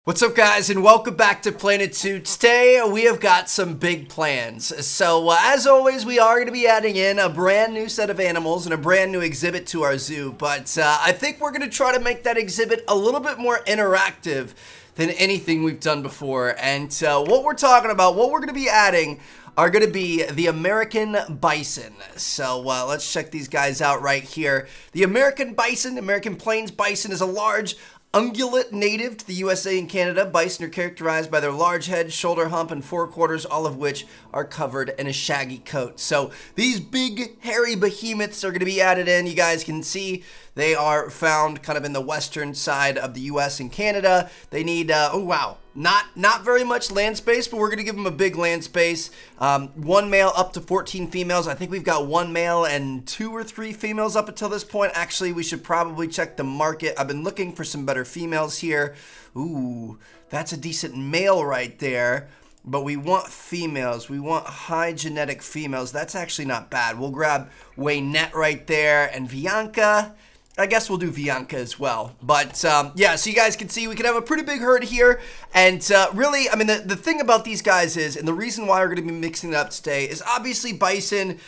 What's up, guys, and welcome back to Planet 2. Today we have got some big plans. So as always, we are going to be adding in a brand new set of animals and a brand new exhibit to our zoo, but I think we're going to try to make that exhibit a little bit more interactive than anything we've done before. And what we're talking about, what we're going to be adding are going to be the American bison. So let's check these guys out right here. The American bison, American plains bison, is a large ungulate native to the USA and Canada. Bison are characterized by their large head, shoulder hump, and forequarters, all of which are covered in a shaggy coat. So these big, hairy behemoths are going to be added in. You guys can see they are found kind of in the western side of the US and Canada. They need, oh wow, not very much land space, but we're going to give them a big land space. One male up to 14 females. I think we've got one male and 2 or 3 females up until this point. Actually, we should probably check the market. I've been looking for some better females here. Ooh, that's a decent male right there. But we want females. We want high genetic females. That's actually not bad. We'll grab Waynette right there and Bianca. I guess we'll do Bianca as well. But yeah, so you guys can see we can have a pretty big herd here. And really, I mean, the thing about these guys is, and the reason why we're going to be mixing it up today is obviously bison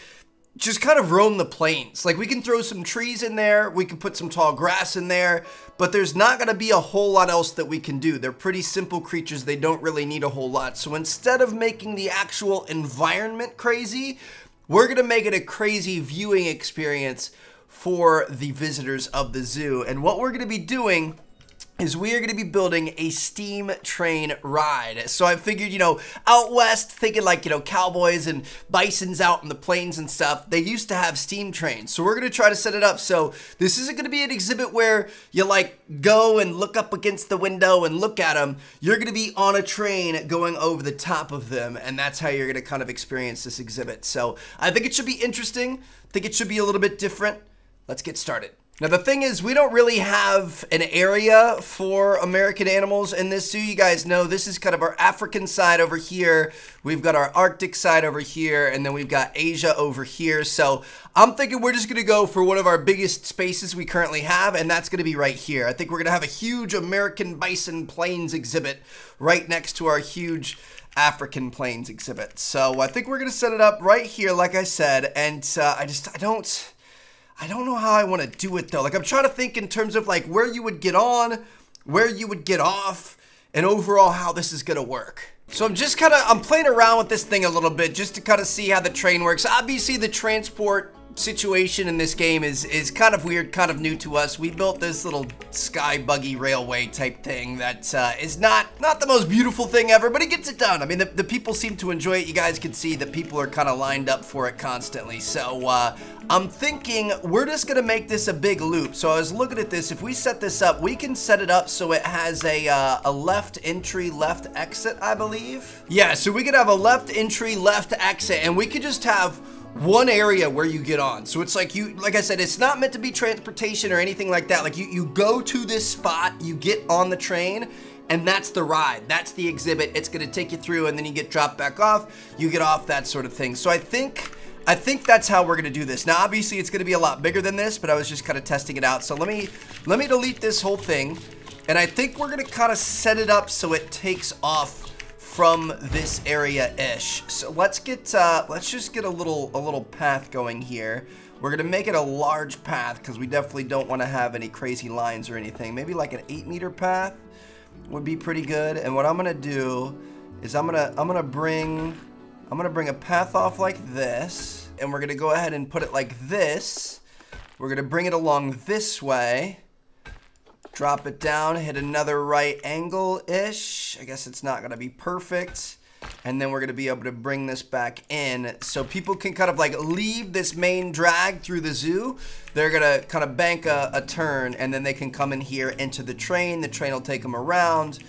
just kind of roam the plains. Like, we can throw some trees in there, we can put some tall grass in there, but there's not going to be a whole lot else that we can do. They're pretty simple creatures. They don't really need a whole lot. So instead of making the actual environment crazy, we're going to make it a crazy viewing experience for the visitors of the zoo. And what we're going to be doing is we are going to be building a steam train ride. So I figured, you know, out west, thinking like, you know, cowboys and bisons out in the plains and stuff, they used to have steam trains. So we're going to try to set it up so this isn't going to be an exhibit where you like go and look up against the window and look at them. You're going to be on a train going over the top of them, and that's how you're going to kind of experience this exhibit. So I think it should be interesting. I think it should be a little bit different. Let's get started. Now, the thing is, we don't really have an area for American animals in this zoo. You guys know this is kind of our African side over here. We've got our Arctic side over here, and then we've got Asia over here. So I'm thinking we're just going to go for one of our biggest spaces we currently have, and that's going to be right here. I think we're going to have a huge American bison plains exhibit right next to our huge African plains exhibit. So I think we're going to set it up right here, like I said, and I don't know how I want to do it though. Like, I'm trying to think in terms of like where you would get on, where you would get off, and overall how this is going to work. So I'm playing around with this thing a little bit just to kind of see how the train works. Obviously, the transport situation in this game is kind of weird, kind of new to us. We built this little sky buggy railway type thing that is not the most beautiful thing ever, but it gets it done. I mean, the people seem to enjoy it. You guys can see that people are kind of lined up for it constantly. So I'm thinking we're just gonna make this a big loop. So I was looking at this. If we set this up, we can set it up so it has a left entry, left exit, I believe. Yeah, so we could have a left entry, left exit, and we could just have one area where you get on. So it's like like I said, it's not meant to be transportation or anything like that. Like you go to this spot, you get on the train, and that's the ride. That's the exhibit. It's gonna take you through, and then you get dropped back off, you get off, that sort of thing. So I think that's how we're gonna do this. Now, obviously, it's gonna be a lot bigger than this, but I was just kind of testing it out. So let me delete this whole thing, and I think we're gonna kind of set it up so it takes off from this area-ish. So let's just get a little path going here. We're gonna make it a large path because we definitely don't want to have any crazy lines or anything. Maybe like an 8-meter path would be pretty good. And what I'm gonna do is I'm gonna bring a path off like this, and we're gonna go ahead and put it like this. We're gonna bring it along this way. Drop it down, hit another right angle-ish. I guess it's not gonna be perfect. And then we're gonna be able to bring this back in so people can kind of like leave this main drag through the zoo. They're gonna kind of bank a turn, and then they can come in here into the train. The train will take them around,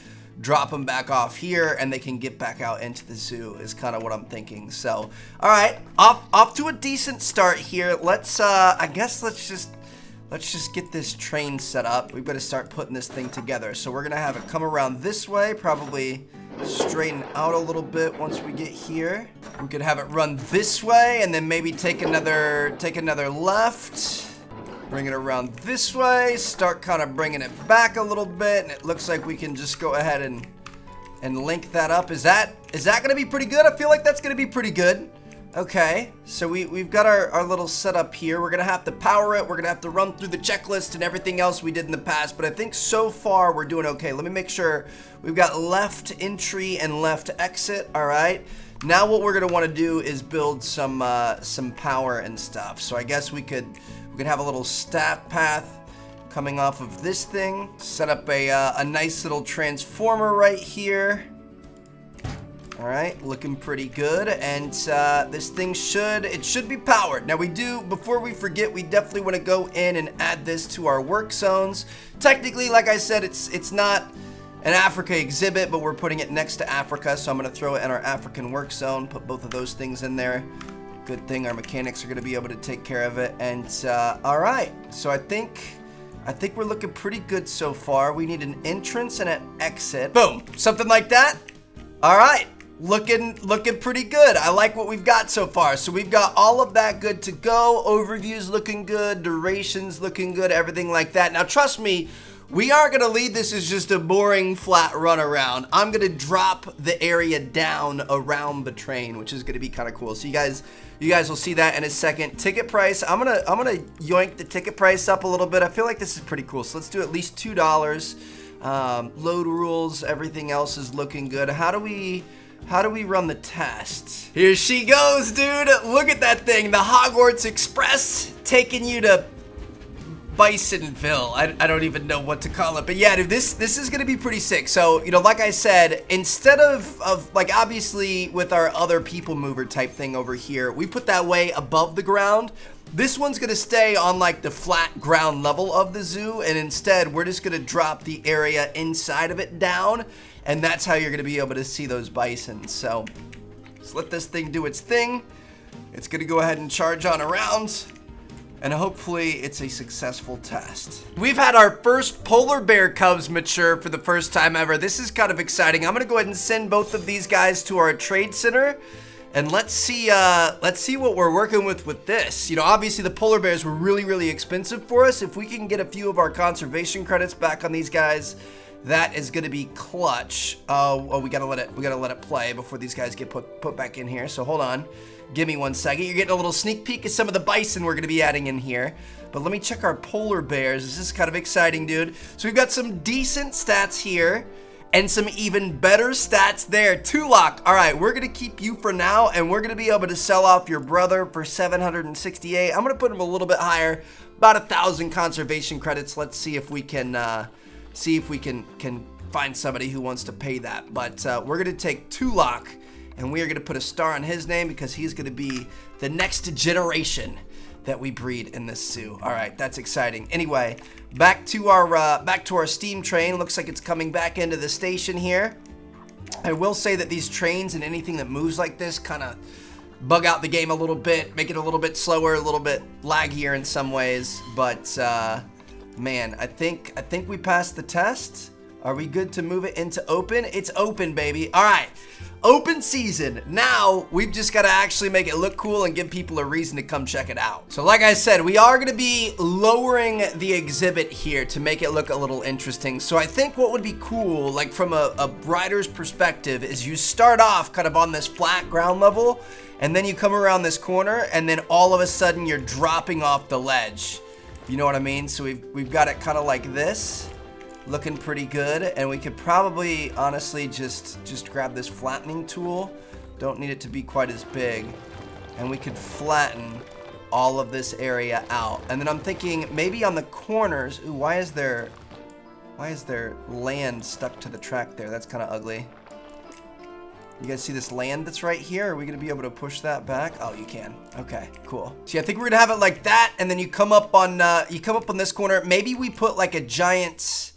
drop them back off here, and they can get back out into the zoo is kind of what I'm thinking. So, all right, off to a decent start here. I guess let's just get this train set up. We've got to start putting this thing together. So we're going to have it come around this way, probably straighten out a little bit once we get here. We could have it run this way and then maybe take another left. Bring it around this way. Start kind of bringing it back a little bit. And it looks like we can just go ahead and link that up. Is that going to be pretty good? I feel like that's going to be pretty good. Okay, so we've got our little setup here. We're going to have to power it. We're going to have to run through the checklist and everything else we did in the past. But I think so far we're doing okay. Let me make sure we've got left entry and left exit. All right. Now what we're going to want to do is build some power and stuff. So I guess we could have a little staff path coming off of this thing. Set up a nice little transformer right here. All right, looking pretty good, and this thing should be powered. Now before we forget, we definitely want to go in and add this to our work zones. Technically, like I said, it's not an Africa exhibit, but we're putting it next to Africa, so I'm going to throw it in our African work zone, put both of those things in there. Good thing our mechanics are going to be able to take care of it, and all right, so I think we're looking pretty good so far. We need an entrance and an exit. Boom, something like that. All right. Looking pretty good. I like what we've got so far. So we've got all of that good to go. Overview's looking good. Duration's looking good. Everything like that. Now, trust me, we aren't going to leave this as just a boring flat run around. I'm going to drop the area down around the train, which is going to be kind of cool. So you guys will see that in a second. Ticket price. I'm gonna yoink the ticket price up a little bit. I feel like this is pretty cool. So let's do at least $2. Load rules. Everything else is looking good. How do we run the test? Here she goes, dude. Look at that thing. The Hogwarts Express taking you to Bisonville. I don't even know what to call it. But yeah, dude, this is going to be pretty sick. So, like I said, instead of like, obviously, with our other people mover type thing over here, we put that way above the ground. This one's going to stay on like the flat ground level of the zoo. And instead, we're just going to drop the area inside of it down. And that's how you're going to be able to see those bison. So let's let this thing do its thing. It's going to go ahead and charge on around. And hopefully it's a successful test. We've had our first polar bear cubs mature for the first time ever. This is kind of exciting. I'm going to go ahead and send both of these guys to our trade center. And let's see what we're working with this. Obviously the polar bears were really, really expensive for us. If we can get a few of our conservation credits back on these guys, that is going to be clutch. Oh, we gotta let it play before these guys get put back in here. So hold on, give me 1 second. You're getting a little sneak peek of some of the bison we're going to be adding in here. But let me check our polar bears. This is kind of exciting, dude. So we've got some decent stats here and some even better stats there. Tulok. All right, we're going to keep you for now, and we're going to be able to sell off your brother for 768. I'm going to put him a little bit higher, about 1,000 conservation credits. Let's see if we can find somebody who wants to pay that. But we're going to take Tulok, and we are going to put a star on his name because he's going to be the next generation that we breed in this zoo. All right, that's exciting. Anyway, back to our steam train. Looks like it's coming back into the station here. I will say that these trains and anything that moves like this kind of bug out the game a little bit, make it a little bit slower, a little bit laggier in some ways. But man, I think we passed the test. Are we good to move it into open? It's open, baby. All right. Open season. Now we've just got to actually make it look cool and give people a reason to come check it out. So like I said, we are going to be lowering the exhibit here to make it look a little interesting. So I think what would be cool, like from a rider's perspective, is you start off kind of on this flat ground level, and then you come around this corner, and then all of a sudden you're dropping off the ledge. You know what I mean? So we've got it kind of like this. Looking pretty good, and we could probably honestly just grab this flattening tool. Don't need it to be quite as big, and we could flatten all of this area out. And then I'm thinking maybe on the corners. Ooh, why is there land stuck to the track there? That's kind of ugly. You guys see this land that's right here? Are we gonna be able to push that back? Oh, you can. Okay, cool. See, I think we're gonna have it like that, and then you come up on this corner. Maybe we put like a giant.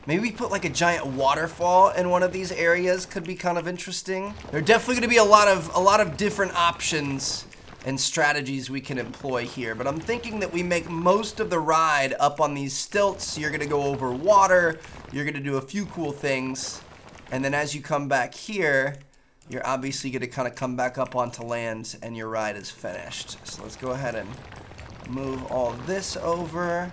Maybe we put like a giant waterfall in one of these areas. Could be kind of interesting. There are definitely going to be a lot of different options and strategies we can employ here. But I'm thinking that we make most of the ride up on these stilts. You're going to go over water. You're going to do a few cool things. And then as you come back here, you're obviously going to kind of come back up onto land and your ride is finished. So let's go ahead and Move all this over.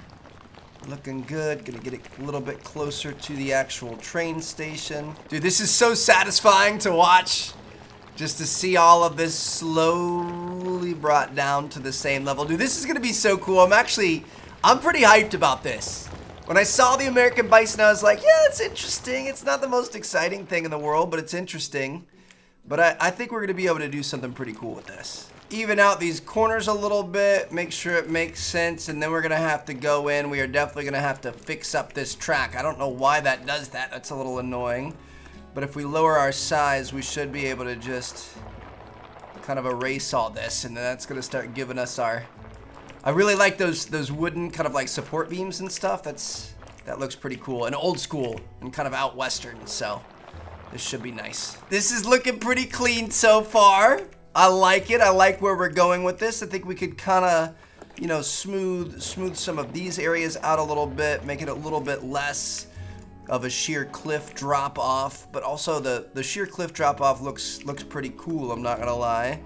Looking good. Gonna get it a little bit closer to the actual train station. Dude, this is so satisfying to watch. Just to see all of this slowly brought down to the same level. Dude, this is gonna be so cool. I'm pretty hyped about this. When I saw the American bison, I was like, yeah, it's interesting. It's not the most exciting thing in the world, but it's interesting. But I think we're gonna be able to do something pretty cool with this. Even out these corners a little bit, make sure it makes sense, and then we're gonna have to go in. We are definitely gonna have to fix up this track. I don't know why that does that. That's a little annoying. But if we lower our size, we should be able to just kind of erase all this, and then that's gonna start giving us our... I really like those wooden kind of like support beams and stuff. That looks pretty cool and old school and kind of out western, so this should be nice. This is looking pretty clean so far. I like it. I like where we're going with this. I think we could kind of, you know, smooth some of these areas out a little bit, make it a little bit less of a sheer cliff drop off, but also the sheer cliff drop off looks pretty cool, I'm not gonna lie.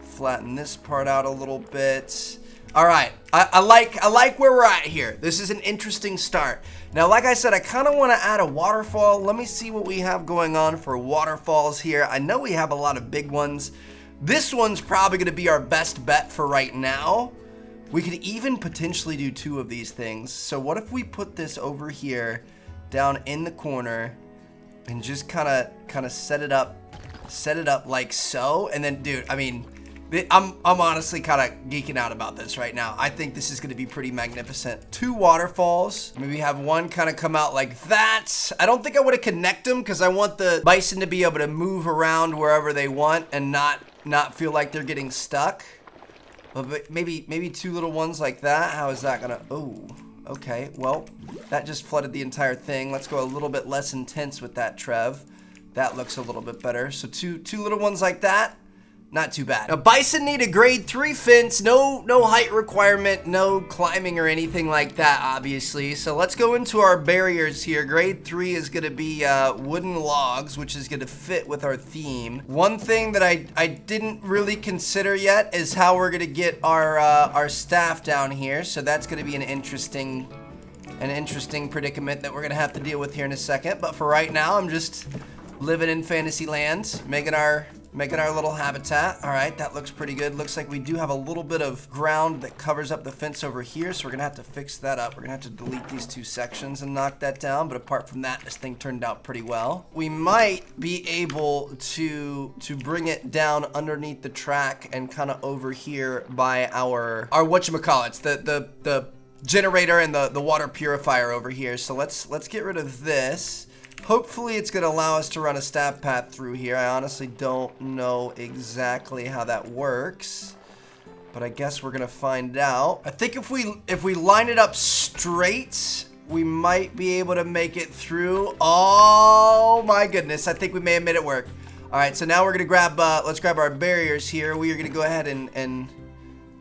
Flatten this part out a little bit. All right, I like where we're at here. This is an interesting start. Now, like I said, I kind of want to add a waterfall. Let me see what we have going on for waterfalls here. I know we have a lot of big ones. This one's probably going to be our best bet for right now. We could even potentially do 2 of these things. So what if we put this over here down in the corner and just kind of set it up like so? And then, dude, I mean, I'm honestly kind of geeking out about this right now. I think this is going to be pretty magnificent. 2 waterfalls. Maybe have one kind of come out like that. I don't think I want to connect them because I want the bison to be able to move around wherever they want and not feel like they're getting stuck. But maybe 2 little ones like that. How is that gonna? Oh, okay. Well, that just flooded the entire thing. Let's go a little bit less intense with that, Trev. That looks a little bit better. So two little ones like that. Not too bad. Now, bison need a grade 3 fence. No height requirement, no climbing or anything like that, obviously. So let's go into our barriers here. Grade 3 is gonna be wooden logs, which is gonna fit with our theme. One thing that I didn't really consider yet is how we're gonna get our staff down here. So that's gonna be an interesting predicament that we're gonna have to deal with here in a second. But for right now, I'm just living in Fantasyland, making our little habitat. All right, that looks pretty good. Looks like we do have a little bit of ground that covers up the fence over here, so we're gonna have to fix that up. We're gonna have to delete these 2 sections and knock that down, but apart from that, this thing turned out pretty well. We might be able to bring it down underneath the track and kind of over here by our whatchamacallits, the generator and the water purifier over here. So let's get rid of this. Hopefully it's going to allow us to run a staff path through here. I honestly don't know exactly how that works, but I guess we're going to find out. I think if we line it up straight, we might be able to make it through. Oh my goodness, I think we may have made it work. All right, so now we're going to grab, let's grab our barriers here. We are going to go ahead and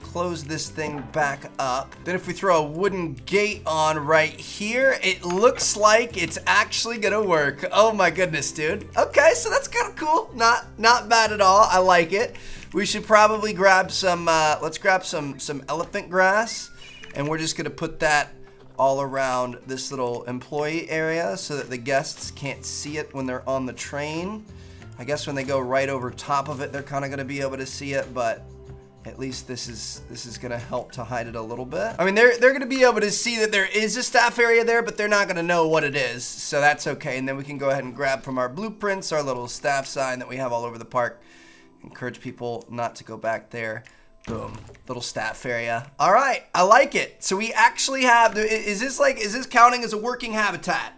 close this thing back up. Then if we throw a wooden gate on right here, it looks like it's actually gonna work. Oh my goodness, dude. Okay, so that's kind of cool. Not bad at all. I like it. We should probably grab some, let's grab some elephant grass, and we're just gonna put that all around this little employee area so that the guests can't see it when they're on the train. I guess when they go right over top of it, they're kind of gonna be able to see it, but at least this is gonna help to hide it a little bit. I mean, they're gonna be able to see that there is a staff area there, but they're not gonna know what it is, so that's okay. And then we can go ahead and grab from our blueprints our little staff sign that we have all over the park. Encourage people not to go back there. Boom, little staff area. All right, I like it. So we actually have, is this counting as a working habitat?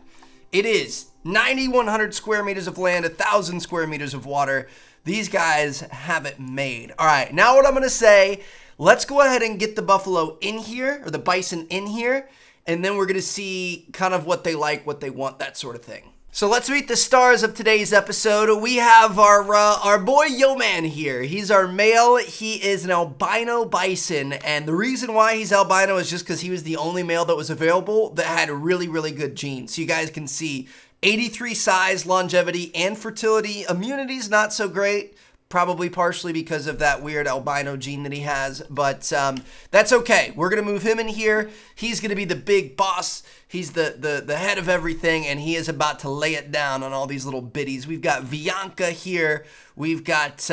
It is. 9,100 square meters of land, 1,000 square meters of water. These guys have it made. All right, now what I'm gonna say, let's go ahead and get the buffalo in here, or the bison in here, and then we're gonna see kind of what they like, what they want, that sort of thing. So let's meet the stars of today's episode. We have our boy Yo-Man here. He's our male. He is an albino bison, and the reason why he's albino is just because he was the only male that was available that had really, really good genes. So you guys can see 83 size, longevity, and fertility. Immunity's not so great, Probably partially because of that weird albino gene that he has, but that's okay. We're gonna move him in here. He's gonna be the big boss. He's the head of everything, and he is about to lay it down on all these little biddies. We've got Bianca here. We've got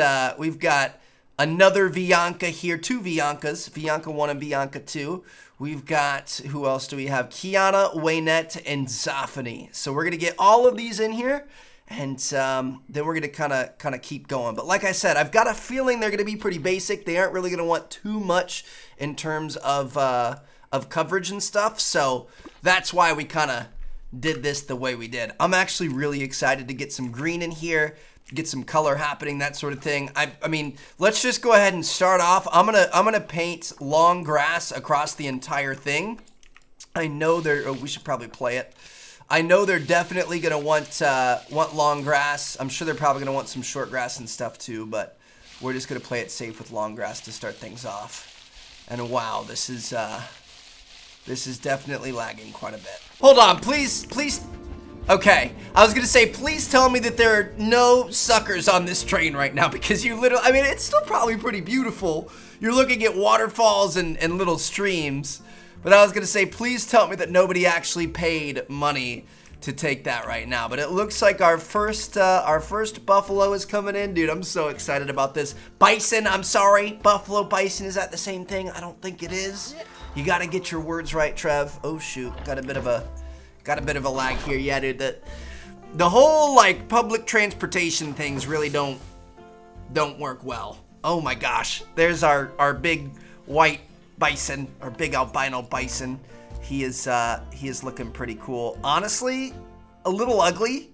another Bianca here, 2 Biancas, Bianca 1 and Bianca 2. We've got, who else do we have? Kiana, Waynette, and Zophany. So we're gonna get all of these in here. And then we're going to kind of keep going. But like I said, I've got a feeling they're going to be pretty basic. They aren't really going to want too much in terms of coverage and stuff. So that's why we kind of did this the way we did. I'm actually really excited to get some green in here, get some color happening, that sort of thing. I mean, let's just go ahead and start off. I'm gonna paint long grass across the entire thing. I know we should probably play it. I know they're definitely gonna want long grass. I'm sure they're probably gonna want some short grass and stuff too, but we're just gonna play it safe with long grass to start things off. And wow, this is definitely lagging quite a bit. Hold on, please. Okay, I was gonna say, please tell me that there are no suckers on this train right now, because you literally, I mean, it's still probably pretty beautiful. You're looking at waterfalls and little streams. But I was gonna say, please tell me that nobody actually paid money to take that right now. But it looks like our first buffalo is coming in. Dude, I'm so excited about this. Bison, I'm sorry. Buffalo, bison, is that the same thing? I don't think it is. You gotta get your words right, Trev. Oh shoot, got a bit of a lag here. Yeah, dude, the whole like public transportation things really don't work well. Oh my gosh. There's our big white bison, or big albino bison. He is looking pretty cool. Honestly, a little ugly,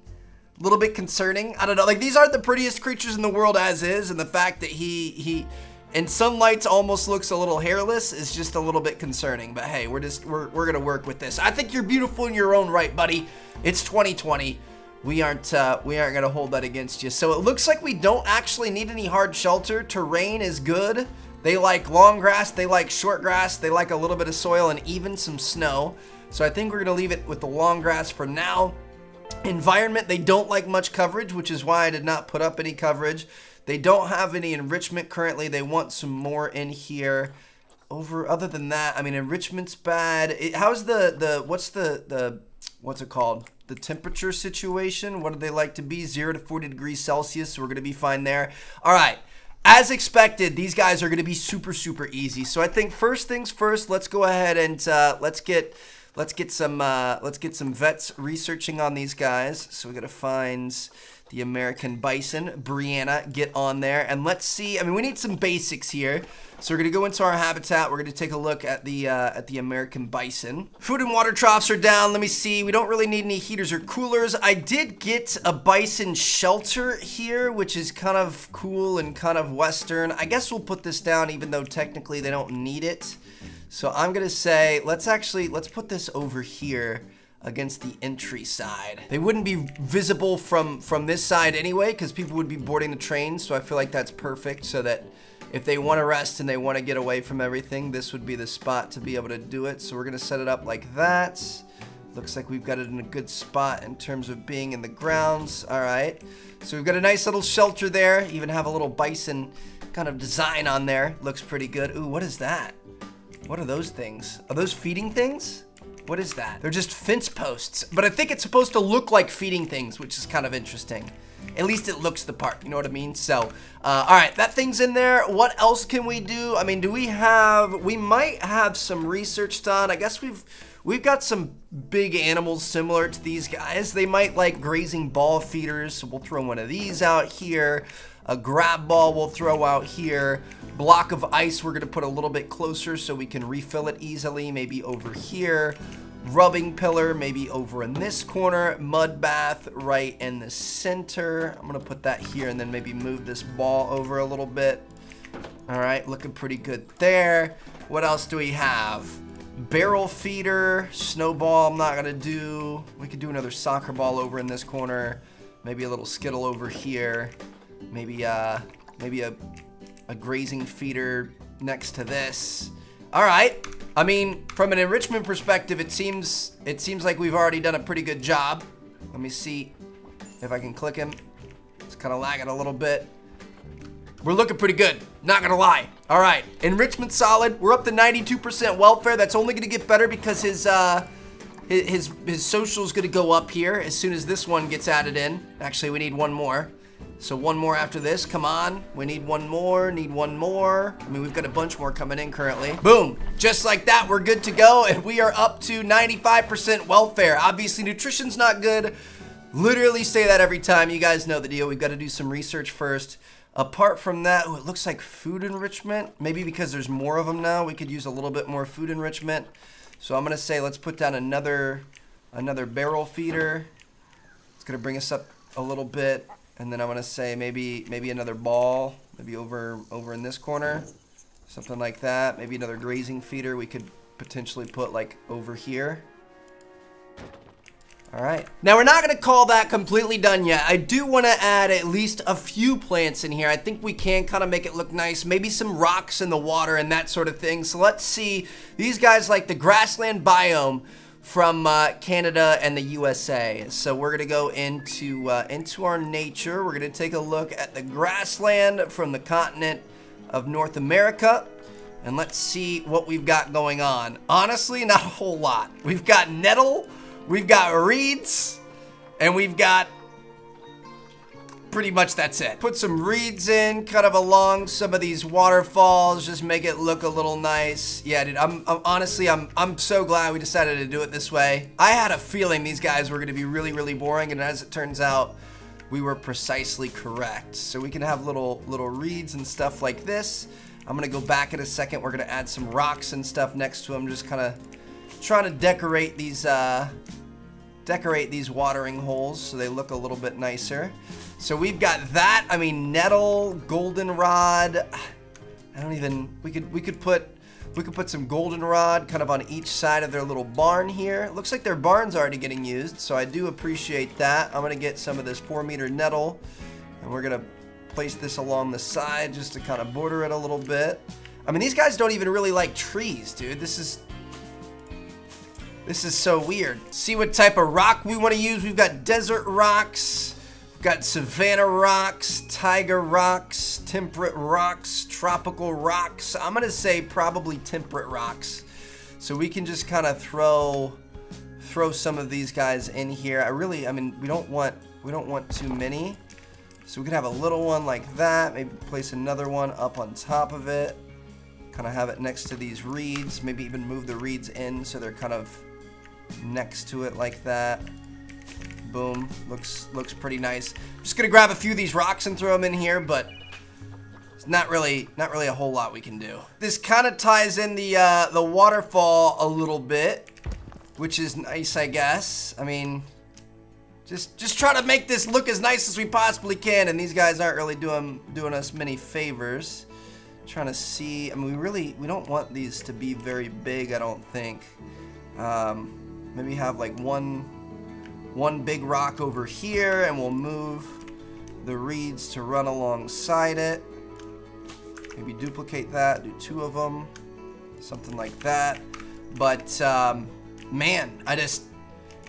a little bit concerning. I don't know, like these aren't the prettiest creatures in the world as is, and the fact that he in sunlight almost looks a little hairless is just a little bit concerning. But hey, we're gonna work with this. I think you're beautiful in your own right, buddy. It's 2020. We aren't gonna hold that against you. So it looks like we don't actually need any hard shelter. Terrain is good. They like long grass, they like short grass, they like a little bit of soil and even some snow. So I think we're gonna leave it with the long grass for now. Environment, they don't like much coverage, which is why I did not put up any coverage. They don't have any enrichment currently. They want some more in here. Other than that, I mean, enrichment's bad. How's what's it called? The temperature situation, what do they like to be? 0 to 40 degrees Celsius, so we're gonna be fine there. All right. As expected, these guys are going to be super easy. So I think first things first, let's go ahead and let's get some vets researching on these guys. So we got to find the American bison. Brianna, get on there and let's see. I mean, we need some basics here. So we're gonna go into our habitat. We're gonna take a look at the American bison. Food and water troughs are down. Let me see. We don't really need any heaters or coolers. I did get a bison shelter here, which is kind of cool and kind of Western. I guess we'll put this down, even though technically they don't need it. So I'm gonna say, let's put this over here against the entry side. They wouldn't be visible from this side anyway, because people would be boarding the train. So I feel like that's perfect, so that if they want to rest and they want to get away from everything, this would be the spot to be able to do it. So we're going to set it up like that. Looks like we've got it in a good spot in terms of being in the grounds. All right. So we've got a nice little shelter there. Even have a little bison kind of design on there. Looks pretty good. Ooh, what is that? What are those things? Are those feeding things? What is that? They're just fence posts. But I think it's supposed to look like feeding things, which is kind of interesting. At least it looks the part, you know what I mean? So, all right, that thing's in there. What else can we do? I mean, we might have some research done. I guess we've got some big animals similar to these guys. They might like grazing ball feeders, so we'll throw one of these out here. A grab ball we'll throw out here. Block of ice we're gonna put a little bit closer so we can refill it easily, maybe over here. Rubbing pillar, maybe over in this corner. Mud bath right in the center. I'm gonna put that here and then maybe move this ball over a little bit. All right, looking pretty good there. What else do we have? Barrel feeder, snowball I'm not gonna do. We could do another soccer ball over in this corner. Maybe a little skittle over here. Maybe a grazing feeder next to this. All right. I mean, from an enrichment perspective, it seems like we've already done a pretty good job. Let me see if I can click him. It's kind of lagging a little bit. We're looking pretty good, not gonna lie. All right, enrichment solid. We're up to 92% welfare. That's only gonna get better because his social is gonna go up here as soon as this one gets added in. Actually, we need one more. So one more after this, come on. We need one more, need one more. I mean, we've got a bunch more coming in currently. Boom, just like that, we're good to go. And we are up to 95% welfare. Obviously, nutrition's not good. Literally say that every time. You guys know the deal. We've got to do some research first. Apart from that, ooh, it looks like food enrichment. Maybe because there's more of them now, we could use a little bit more food enrichment. So I'm gonna say let's put down another barrel feeder. It's gonna bring us up a little bit, and then I'm gonna say maybe another ball, maybe over in this corner, something like that. Maybe another grazing feeder we could potentially put like over here. All right. Now, we're not going to call that completely done yet. I do want to add at least a few plants in here. I think we can kind of make it look nice. Maybe some rocks in the water and that sort of thing. So let's see. These guys like the grassland biome from Canada and the USA. So we're going to go into our nature. We're going to take a look at the grassland from the continent of North America. And let's see what we've got going on. Honestly, not a whole lot. We've got nettle. We've got reeds, and we've got pretty much that's it. Put some reeds in, kind of along some of these waterfalls, just make it look a little nice. Yeah, dude, I'm so glad we decided to do it this way. I had a feeling these guys were gonna be really, really boring, and as it turns out, we were precisely correct. So we can have little reeds and stuff like this. I'm gonna go back in a second. We're gonna add some rocks and stuff next to them, just kind of trying to decorate these watering holes so they look a little bit nicer. So we've got that. I mean, nettle, goldenrod. We could put some goldenrod kind of on each side of their little barn here. Looks like their barn's already getting used, so I do appreciate that. I'm gonna get some of this 4-meter nettle, and we're gonna place this along the side just to kind of border it a little bit. I mean, these guys don't even really like trees, dude. This is so weird. See what type of rock we want to use. We've got desert rocks, we've got savanna rocks, tiger rocks, temperate rocks, tropical rocks. I'm gonna say probably temperate rocks. So we can just kind of throw some of these guys in here. I mean, we don't want too many. So we could have a little one like that. Maybe place another one up on top of it. Kind of have it next to these reeds. Maybe even move the reeds in so they're kind of next to it like that. Boom, looks pretty nice. I'm just gonna grab a few of these rocks and throw them in here, but it's not really a whole lot we can do. This kind of ties in the waterfall a little bit, which is nice, I guess. I mean, just try to make this look as nice as we possibly can, and these guys aren't really doing us many favors. Trying to see. I mean, we don't want these to be very big, I don't think. Maybe have like one big rock over here, and we'll move the reeds to run alongside it. Maybe duplicate that, do 2 of them, something like that. But man,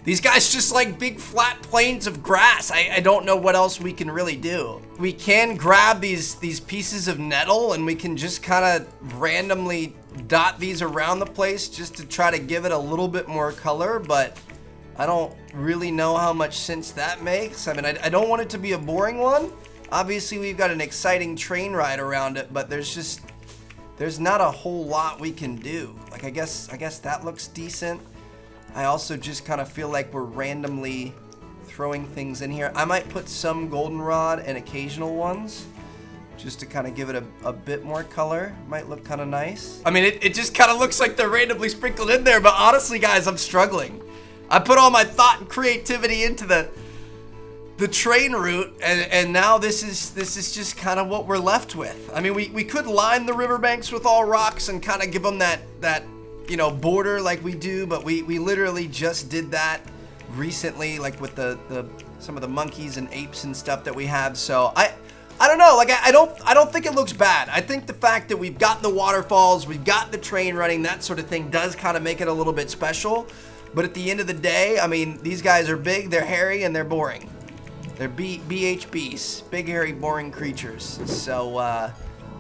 these guys just like big flat plains of grass. I don't know what else we can really do. We can grab these pieces of nettle, and we can just kind of randomly dot these around the place just to try to give it a little bit more color, but I don't really know how much sense that makes. I mean, I don't want it to be a boring one. Obviously, we've got an exciting train ride around it, but there's not a whole lot we can do. Like, I guess that looks decent. I also just kind of feel like we're randomly throwing things in here. I might put some goldenrod and occasional ones just to kind of give it a bit more color. Might look kind of nice. I mean, it just kind of looks like they're randomly sprinkled in there, but honestly, guys, I'm struggling. I put all my thought and creativity into the train route, and now this is just kind of what we're left with. I mean, we could line the riverbanks with all rocks and kind of give them that you know, border like we do, but we literally just did that recently, like with some of the monkeys and apes and stuff that we have. So I don't know, like I don't think it looks bad. I think the fact that we've got the waterfalls, we've got the train running, that sort of thing does kind of make it a little bit special. But at the end of the day, I mean, these guys are big, they're hairy, and they're boring. They're BHBs, big, hairy, boring creatures. So, I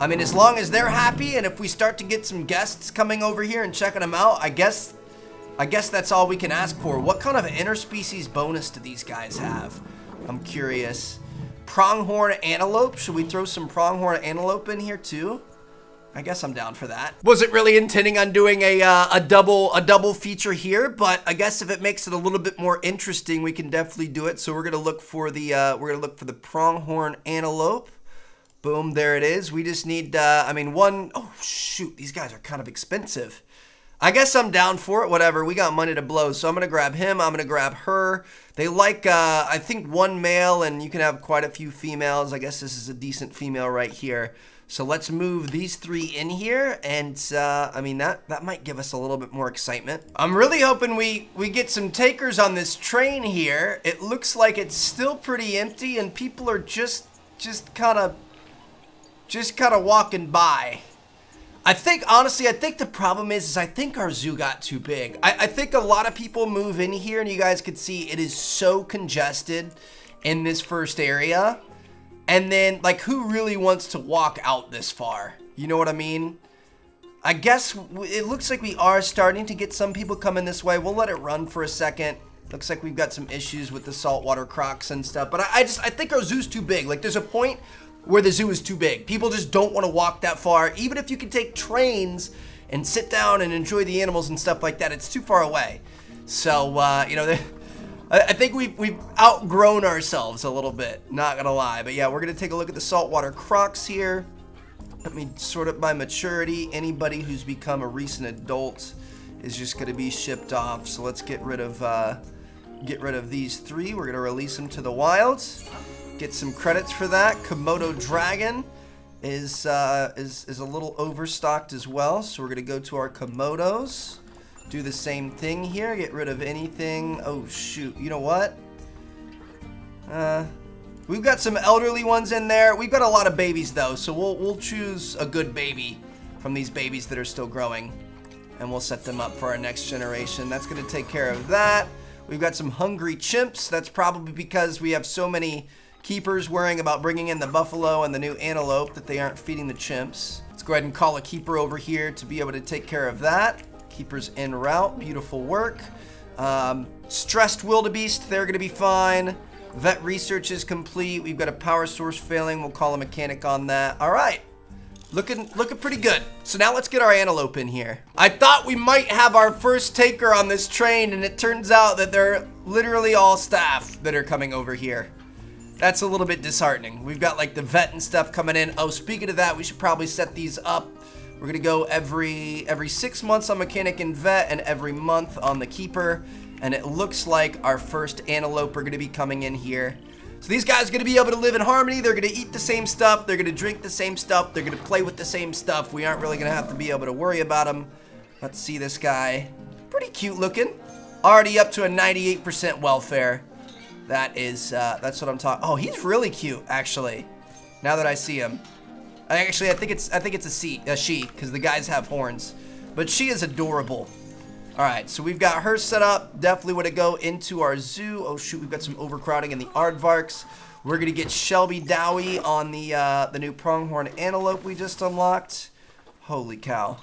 mean, as long as they're happy, and if we start to get some guests coming over here and checking them out, I guess that's all we can ask for. What kind of interspecies bonus do these guys have? I'm curious. Pronghorn Antelope. Should we throw some Pronghorn Antelope in here too? I guess I'm down for that. Wasn't really intending on doing a double feature here, but I guess if it makes it a little bit more interesting, we can definitely do it. So we're gonna look for the Pronghorn Antelope. Boom, there it is. We just need I mean oh shoot, these guys are kind of expensive. I guess I'm down for it, whatever. We got money to blow, so I'm gonna grab him, I'm gonna grab her. They like, I think, one male, and you can have quite a few females. I guess this is a decent female right here. So let's move these 3 in here, and I mean, that might give us a little bit more excitement. I'm really hoping we get some takers on this train here. It looks like it's still pretty empty, and people are just kind of walking by. I think, honestly, I think the problem is I think our zoo got too big. I think a lot of people move in here, and you guys could see it is so congested in this first area. And then, like, who really wants to walk out this far? You know what I mean? I guess it looks like we are starting to get some people coming this way. We'll let it run for a second. Looks like we've got some issues with the Saltwater Crocs and stuff. But I think our zoo's too big. Like, there's a point where the zoo is too big. People just don't want to walk that far. Even if you can take trains and sit down and enjoy the animals and stuff like that, it's too far away. So, you know, I think we've outgrown ourselves a little bit, not gonna lie. But yeah, we're gonna take a look at the Saltwater Crocs here. Let me sort it by maturity. Anybody who's become a recent adult is just gonna be shipped off. So let's get rid of these 3. We're gonna release them to the wilds. Get some credits for that. Komodo Dragon is a little overstocked as well. So we're gonna go to our Komodos. Do the same thing here. Get rid of anything. Oh shoot! You know what? We've got some elderly ones in there. We've got a lot of babies though, so we'll choose a good baby from these babies that are still growing, and we'll set them up for our next generation. That's gonna take care of that. We've got some hungry chimps. That's probably because we have so many keepers worrying about bringing in the buffalo and the new antelope that they aren't feeding the chimps. Let's go ahead and call a keeper over here to be able to take care of that. Keepers en route, beautiful work. Stressed wildebeest, they're gonna be fine. Vet research is complete. We've got a power source failing. We'll call a mechanic on that. All right, looking pretty good. So now let's get our antelope in here. I thought we might have our first taker on this train, and it turns out that they're literally all staff that are coming over here. That's a little bit disheartening. We've got like the vet and stuff coming in. Oh, speaking of that, we should probably set these up. We're gonna go every 6 months on mechanic and vet, and every month on the keeper. And it looks like our first antelope are gonna be coming in here. So these guys are gonna be able to live in harmony. They're gonna eat the same stuff. They're gonna drink the same stuff. They're gonna play with the same stuff. We aren't really gonna have to be able to worry about them. Let's see this guy. Pretty cute looking. Already up to a 98% welfare. That's what I'm talking. Oh, he's really cute, actually. Now that I see him. Actually, I think it's a she, because the guys have horns. But she is adorable. All right, so we've got her set up. Definitely want to go into our zoo. Oh shoot, we've got some overcrowding in the aardvarks. We're gonna get Shelby Dowie on the new Pronghorn Antelope we just unlocked. Holy cow,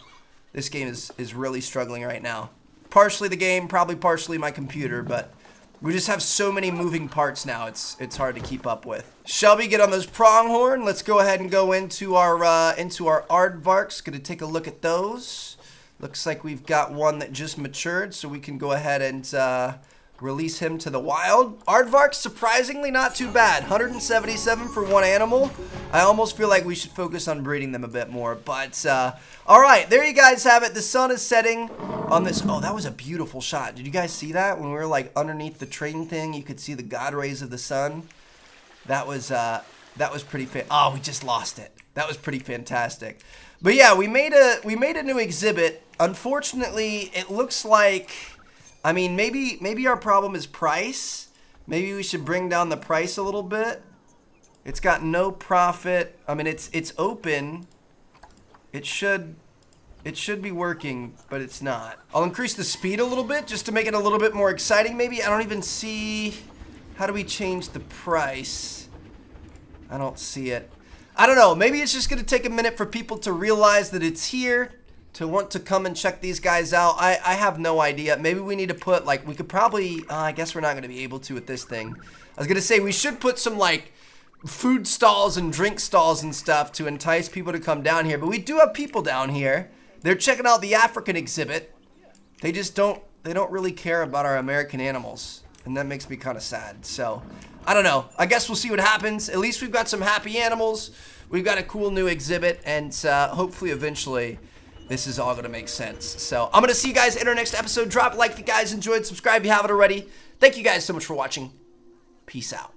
this game is really struggling right now. Partially the game, probably partially my computer, but we just have so many moving parts now. It's hard to keep up with. Shelby, get on those pronghorn. Let's go ahead and go into our aardvarks. Gonna take a look at those. Looks like we've got one that just matured, so we can go ahead and release him to the wild. Aardvarks, surprisingly not too bad. 177 for one animal. I almost feel like we should focus on breeding them a bit more. But, all right, there you guys have it. The sun is setting on this. Oh, that was a beautiful shot. Did you guys see that? When we were, like, underneath the train thing, you could see the god rays of the sun. That was pretty oh, we just lost it. That was pretty fantastic. But yeah, we made a new exhibit. Unfortunately, it looks like, I mean, maybe our problem is price. Maybe we should bring down the price a little bit. It's got no profit. I mean, it's open. It should be working, but it's not. I'll increase the speed a little bit just to make it a little bit more exciting maybe. I don't even see How do we change the price? I don't see it. I don't know. Maybe it's just going to take a minute for people to realize that it's here, to want to come and check these guys out. I have no idea. Maybe we need to put, like, we could probably, I guess we're not going to be able to with this thing. I was going to say we should put some, like, food stalls and drink stalls and stuff to entice people to come down here. But we do have people down here. They're checking out the African exhibit. They just don't really care about our American animals. And that makes me kind of sad. So, I don't know. I guess we'll see what happens. At least we've got some happy animals. We've got a cool new exhibit. And hopefully, eventually, this is all going to make sense. So, I'm going to see you guys in our next episode. Drop a like if you guys enjoyed. Subscribe if you haven't already. Thank you guys so much for watching. Peace out.